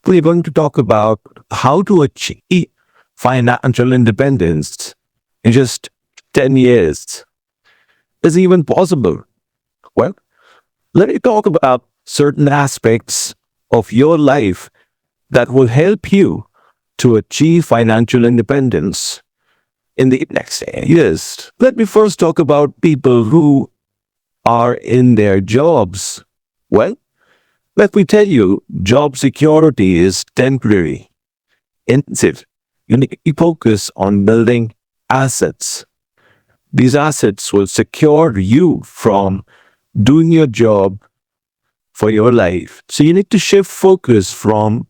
we're going to talk about how to achieve financial independence in just 10 years. Is it even possible? Well, let me talk about certain aspects of your life that will help you to achieve financial independence in the next 10 years. Let me first talk about people who are in their jobs. Well, let me tell you, job security is temporary, intensive. You need to focus on building assets. These assets will secure you from doing your job for your life. So you need to shift focus from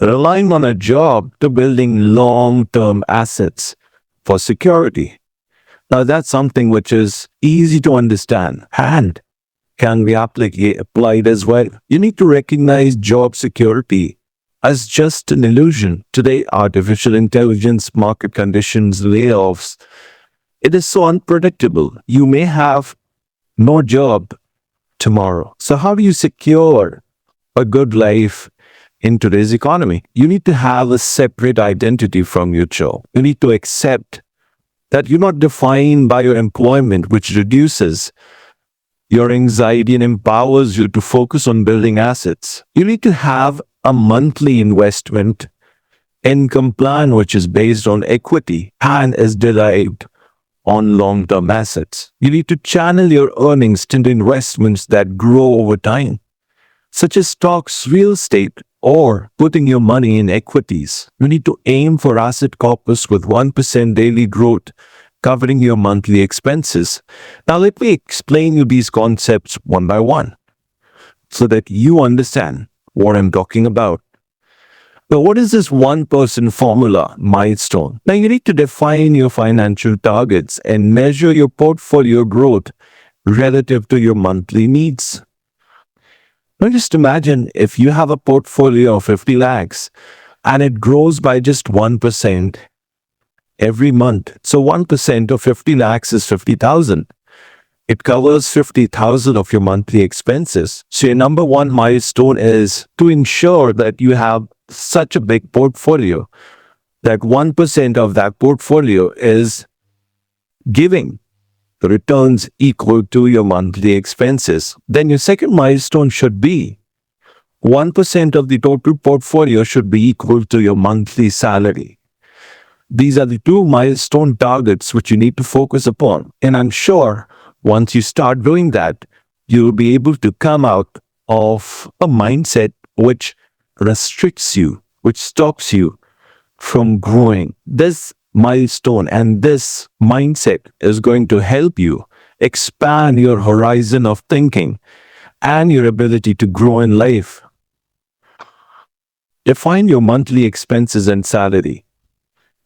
relying on a job to building long-term assets for security. Now that's something which is easy to understand and can be applied as well. You need to recognize job security as just an illusion. Today, artificial intelligence, market conditions, layoffs, it is so unpredictable. You may have no job tomorrow. So how do you secure a good life in today's economy? You need to have a separate identity from your job. You need to accept that you're not defined by your employment, which reduces your anxiety and empowers you to focus on building assets. You need to have a monthly investment income plan, which is based on equity and is derived on long-term assets. You need to channel your earnings into investments that grow over time, such as stocks, real estate, or putting your money in equities. You need to aim for asset corpus with 1% daily growth, covering your monthly expenses. Now let me explain you these concepts one by one so that you understand what I'm talking about. Now, what is this 1% formula milestone? Now, you need to define your financial targets and measure your portfolio growth relative to your monthly needs. Now, just imagine if you have a portfolio of 50 lakhs and it grows by just 1% every month. So 1% of 50 lakhs is 50,000. It covers 50,000 of your monthly expenses. So your number one milestone is to ensure that you have such a big portfolio that 1% of that portfolio is giving the returns equal to your monthly expenses. Then your second milestone should be 1% of the total portfolio should be equal to your monthly salary. These are the two milestone targets which you need to focus upon. And I'm sure once you start doing that, you'll be able to come out of a mindset which restricts you, which stops you from growing. This milestone and this mindset is going to help you expand your horizon of thinking and your ability to grow in life. Define your monthly expenses and salary.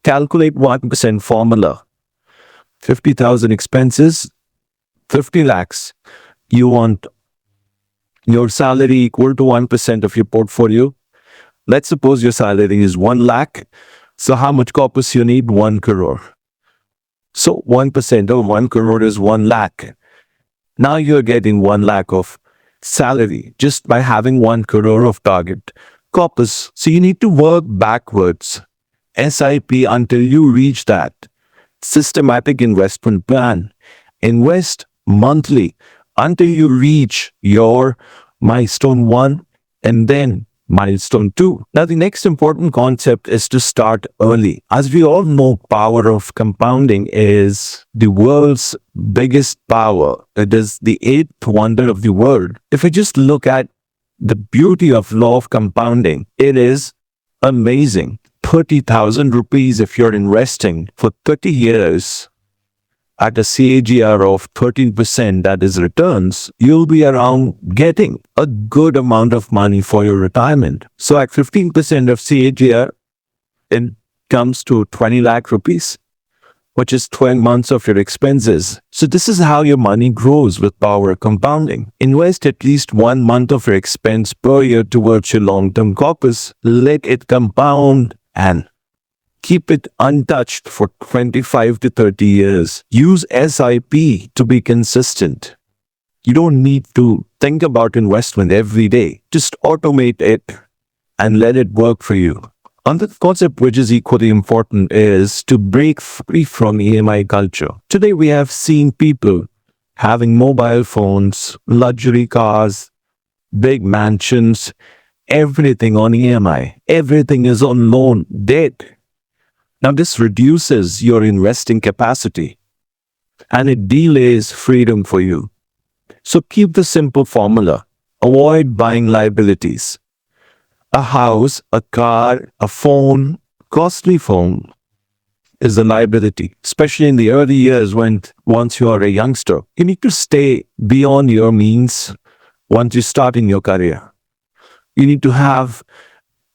Calculate 1% formula. 50,000 expenses, 50 lakhs. You want your salary equal to 1% of your portfolio. Let's suppose your salary is 1 lakh. So how much corpus you need? 1 crore. So 1% of 1 crore is 1 lakh. Now you're getting 1 lakh of salary just by having 1 crore of target corpus. So you need to work backwards, SIP, until you reach that systematic investment plan. Invest monthly until you reach your milestone 1 and then milestone 2. Now, the next important concept is to start early. As we all know, power of compounding is the world's biggest power. It is the 8th wonder of the world. If we just look at the beauty of law of compounding, it is amazing. 30,000 rupees if you're investing for 30 years at a CAGR of 13%, that is returns, you'll be around getting a good amount of money for your retirement. So at 15% of CAGR, it comes to 20 lakh rupees, which is 12 months of your expenses. So this is how your money grows with power compounding. Invest at least 1 month of your expense per year towards your long-term corpus. Let it compound and keep it untouched for 25 to 30 years. Use SIP to be consistent. You don't need to think about investment every day. Just automate it and let it work for you. Another concept which is equally important is to break free from EMI culture. Today we have seen people having mobile phones, luxury cars, big mansions, everything on EMI. Everything is on loan, debt. Now this reduces your investing capacity and it delays freedom for you. So keep the simple formula. Avoid buying liabilities. A house, a car, a phone, costly phone is a liability, especially in the early years when once you are a youngster. You need to stay beyond your means once you start in your career. You need to have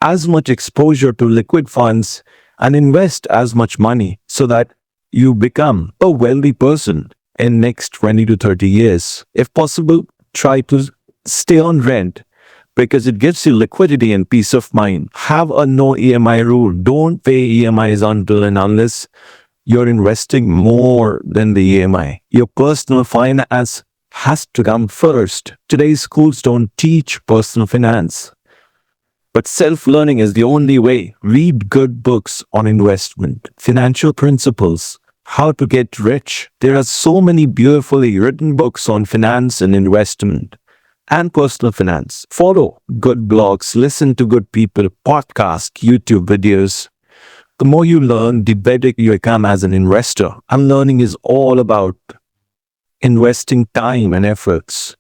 as much exposure to liquid funds and invest as much money so that you become a wealthy person in next 20 to 30 years. If possible, try to stay on rent because it gives you liquidity and peace of mind. Have a no EMI rule. Don't pay EMIs until and unless you're investing more than the EMI. Your personal finance has to come first. Today's schools don't teach personal finance, but self-learning is the only way. Read good books on investment, financial principles, how to get rich. There are so many beautifully written books on finance and investment and personal finance. Follow good blogs, listen to good people, podcasts, YouTube videos. The more you learn, the better you become as an investor. And learning is all about investing time and efforts.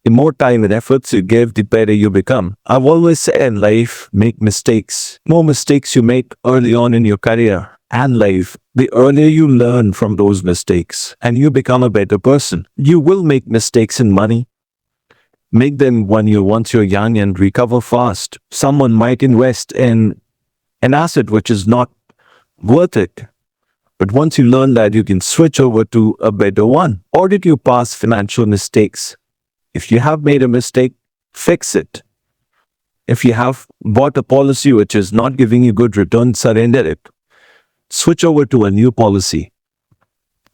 The more time and efforts you give, the better you become. I've always said in life, make mistakes. More mistakes you make early on in your career and life, the earlier you learn from those mistakes and you become a better person. You will make mistakes in money. Make them once you're young and recover fast. Someone might invest in an asset which is not worth it. But once you learn that, you can switch over to a better one. Or did you pass financial mistakes? If you have made a mistake, fix it. If you have bought a policy which is not giving you good return, surrender it. Switch over to a new policy.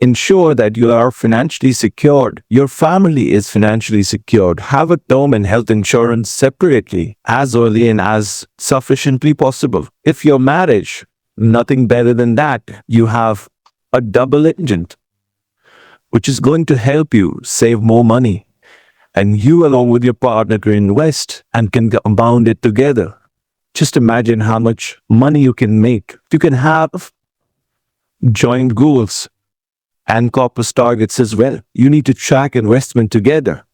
Ensure that you are financially secured. Your family is financially secured. Have a term and health insurance separately as early and as sufficiently possible. If your marriage, nothing better than that. You have a double engine, which is going to help you save more money. And you along with your partner can invest and can compound it together. Just imagine how much money you can make. You can have joint goals and corpus targets as well. You need to track investment together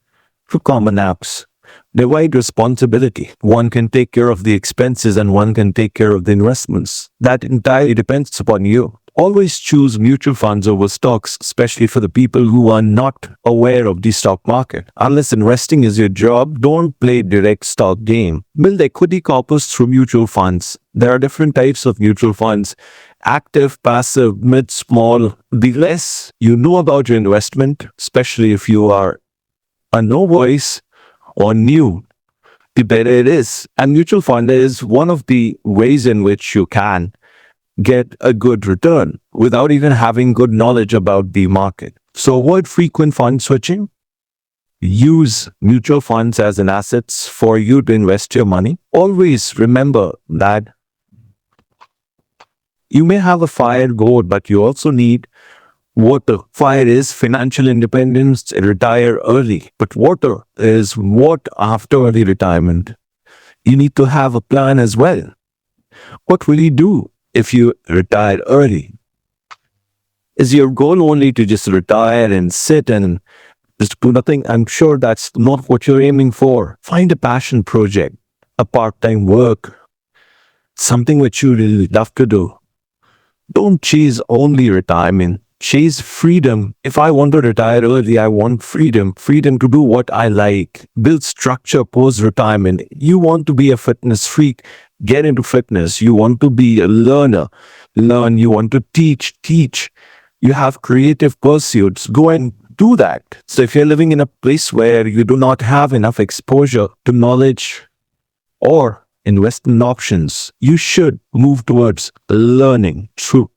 through common apps. Divide responsibility. One can take care of the expenses and one can take care of the investments. That entirely depends upon you. Always choose mutual funds over stocks, especially for the people who are not aware of the stock market. Unless investing is your job, don't play direct stock game. Build equity corpus through mutual funds. There are different types of mutual funds. Active, passive, mid, small. The less you know about your investment, especially if you are a novice or new, the better it is. And mutual fund is one of the ways in which you can get a good return without even having good knowledge about the market. So avoid frequent fund switching. Use mutual funds as an assets for you to invest your money. Always remember that you may have a fire goal, but you also need water. Fire is financial independence, retire early. But water is what after early retirement. You need to have a plan as well. What will you do if you retire early? Is your goal only to just retire and sit and just do nothing? I'm sure that's not what you're aiming for. Find a passion project, a part-time work, something which you really love to do. Don't chase only retirement. Chase freedom. If I want to retire early, I want freedom. Freedom to do what I like. Build structure post-retirement. You want to be a fitness freak, get into fitness. You want to be a learner, learn. You want to teach. You have creative pursuits, go and do that. So if you're living in a place where you do not have enough exposure to knowledge or investment options, you should move towards learning through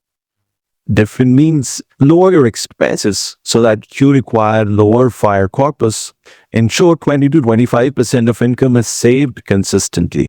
different means. Lower your expenses so that you require lower fire corpus. Ensure 20 to 25% of income is saved consistently.